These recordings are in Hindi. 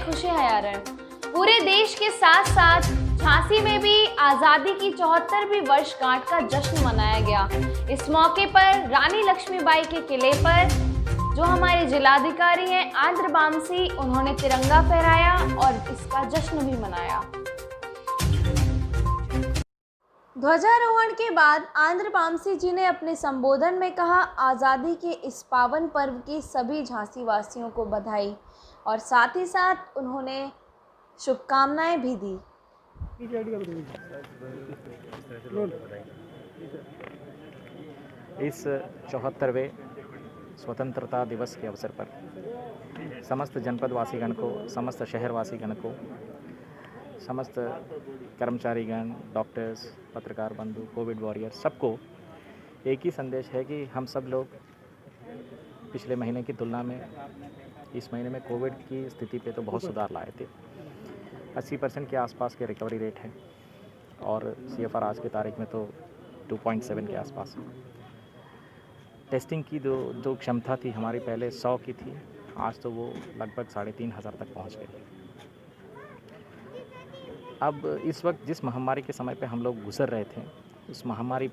खुशहारण। पूरे देश के साथ साथ झांसी में भी आजादी की 74वीं वर्षगांठ का जश्न मनाया गया। इस मौके पर रानी लक्ष्मीबाई के किले पर जो हमारे जिलाधिकारी हैं आंध्र बामसी, उन्होंने तिरंगा फहराया और इसका जश्न भी मनाया। ध्वजारोहण के बाद आंध्र बामसी जी ने अपने संबोधन में कहा, आज़ादी के इस पावन पर्व की सभी झांसी वासियों को बधाई और साथ ही साथ उन्होंने शुभकामनाएं भी दी। इस 74वें स्वतंत्रता दिवस के अवसर पर समस्त जनपदवासीगण को, समस्त शहरवासीगण को, समस्त कर्मचारीगण, डॉक्टर्स, पत्रकार बंधु, कोविड वॉरियर, सबको एक ही संदेश है कि हम सब लोग पिछले महीने की तुलना में इस महीने में कोविड की स्थिति पे तो बहुत सुधार लाए थे। 80% के आसपास के रिकवरी रेट है और CFR आज की तारीख में तो 2.7 के आसपास है। टेस्टिंग की जो क्षमता थी हमारी पहले 100 की थी, आज तो वो लगभग 3,500 तक पहुंच गई। अब इस वक्त जिस महामारी के समय पे हम लोग गुजर रहे थे, उस महामारी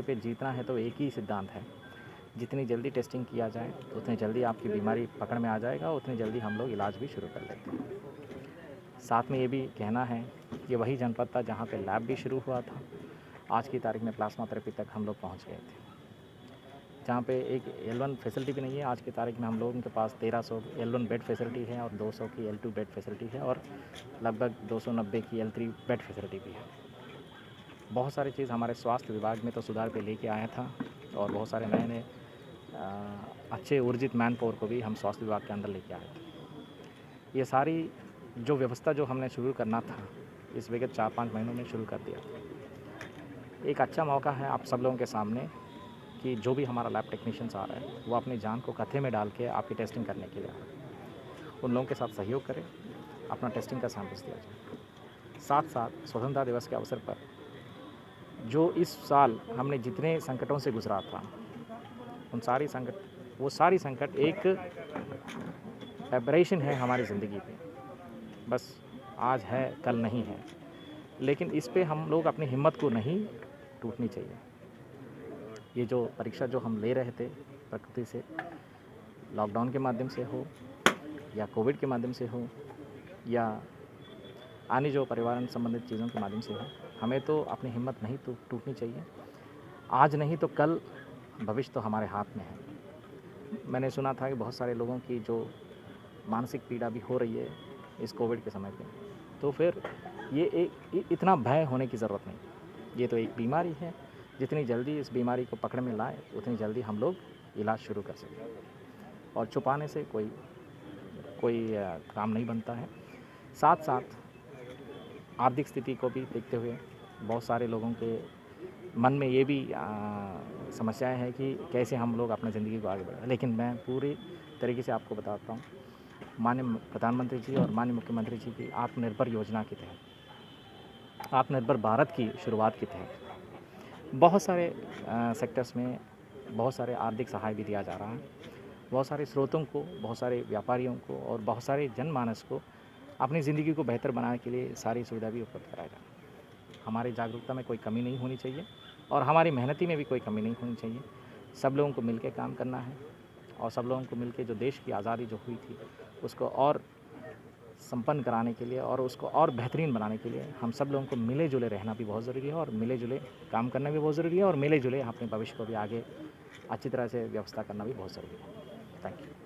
पे जीतना है तो एक ही सिद्धांत है, जितनी जल्दी टेस्टिंग किया जाए उतनी जल्दी आपकी बीमारी पकड़ में आ जाएगा, उतनी जल्दी हम लोग इलाज भी शुरू कर लेते हैं। साथ में ये भी कहना है कि वही जनपद था जहाँ पे लैब भी शुरू हुआ था, आज की तारीख में प्लाज्मा थेरेपी तक हम लोग पहुँच गए थे। जहाँ पे एक L1 फैसिलिटी भी नहीं है, आज की तारीख में हम लोगों के पास 1300 L1 बेड फैसिलिटी है और 200 की L2 बेड फैसिलिटी है और लगभग 290 की L3 बेड फैसिलिटी भी है। बहुत सारी चीज़ हमारे स्वास्थ्य विभाग में तो सुधार पे लेके आया था और बहुत सारे नए अच्छे ऊर्जित मैन पावर को भी हम स्वास्थ्य विभाग के अंदर लेके आए थे। ये सारी जो व्यवस्था जो हमने शुरू करना था, इस विगत 4-5 महीनों में शुरू कर दिया था। एक अच्छा मौका है आप सब लोगों के सामने कि जो भी हमारा लैब टेक्नीशियंस आ रहा है वो अपनी जान को खतरे में डाल के आपकी टेस्टिंग करने के लिए आ रहा है। उन लोगों के साथ सहयोग करें, अपना टेस्टिंग का सैंपल्स दिया जाए। साथ साथ स्वतंत्रता दिवस के अवसर पर जो इस साल हमने जितने संकटों से गुजरा था, वो सारी संकट एक एब्रेशन है हमारी ज़िंदगी पे। बस आज है, कल नहीं है, लेकिन इस पे हम लोग अपनी हिम्मत को नहीं टूटनी चाहिए। ये जो परीक्षा जो हम ले रहे थे प्रकृति से, लॉकडाउन के माध्यम से हो या कोविड के माध्यम से हो या अन्य जो परिवार संबंधित चीज़ों के माध्यम से हो, हमें तो अपनी हिम्मत नहीं टूटनी चाहिए। आज नहीं तो कल भविष्य तो हमारे हाथ में है। मैंने सुना था कि बहुत सारे लोगों की जो मानसिक पीड़ा भी हो रही है इस कोविड के समय पे, तो फिर ये इतना भय होने की ज़रूरत नहीं। ये तो एक बीमारी है, जितनी जल्दी इस बीमारी को पकड़ में लाए उतनी जल्दी हम लोग इलाज शुरू कर सकें और छुपाने से कोई काम नहीं बनता है। साथ साथ आर्थिक स्थिति को भी देखते हुए बहुत सारे लोगों के मन में ये भी समस्याएं हैं कि कैसे हम लोग अपनी ज़िंदगी को आगे बढ़ाएं। लेकिन मैं पूरी तरीके से आपको बताता हूँ, माननीय प्रधानमंत्री जी और माननीय मुख्यमंत्री जी की आत्मनिर्भर योजना के तहत, आत्मनिर्भर भारत की शुरुआत के तहत बहुत सारे सेक्टर्स में बहुत सारे आर्थिक सहाय भी दिया जा रहा है। बहुत सारे स्रोतों को, बहुत सारे व्यापारियों को और बहुत सारे जनमानस को अपनी ज़िंदगी को बेहतर बनाने के लिए सारी सुविधा भी उपलब्ध कराया जा रहा है। हमारी जागरूकता में कोई कमी नहीं होनी चाहिए और हमारी मेहनती में भी कोई कमी नहीं होनी चाहिए। सब लोगों को मिलकर काम करना है और सब लोगों को मिलकर जो देश की आज़ादी जो हुई थी उसको और संपन्न कराने के लिए और उसको और बेहतरीन बनाने के लिए हम सब लोगों को मिले जुले रहना भी बहुत ज़रूरी है और मिले जुले काम करना भी बहुत ज़रूरी है और मिले जुले अपने भविष्य को भी आगे अच्छी तरह से व्यवस्था करना भी बहुत ज़रूरी है। Thank you.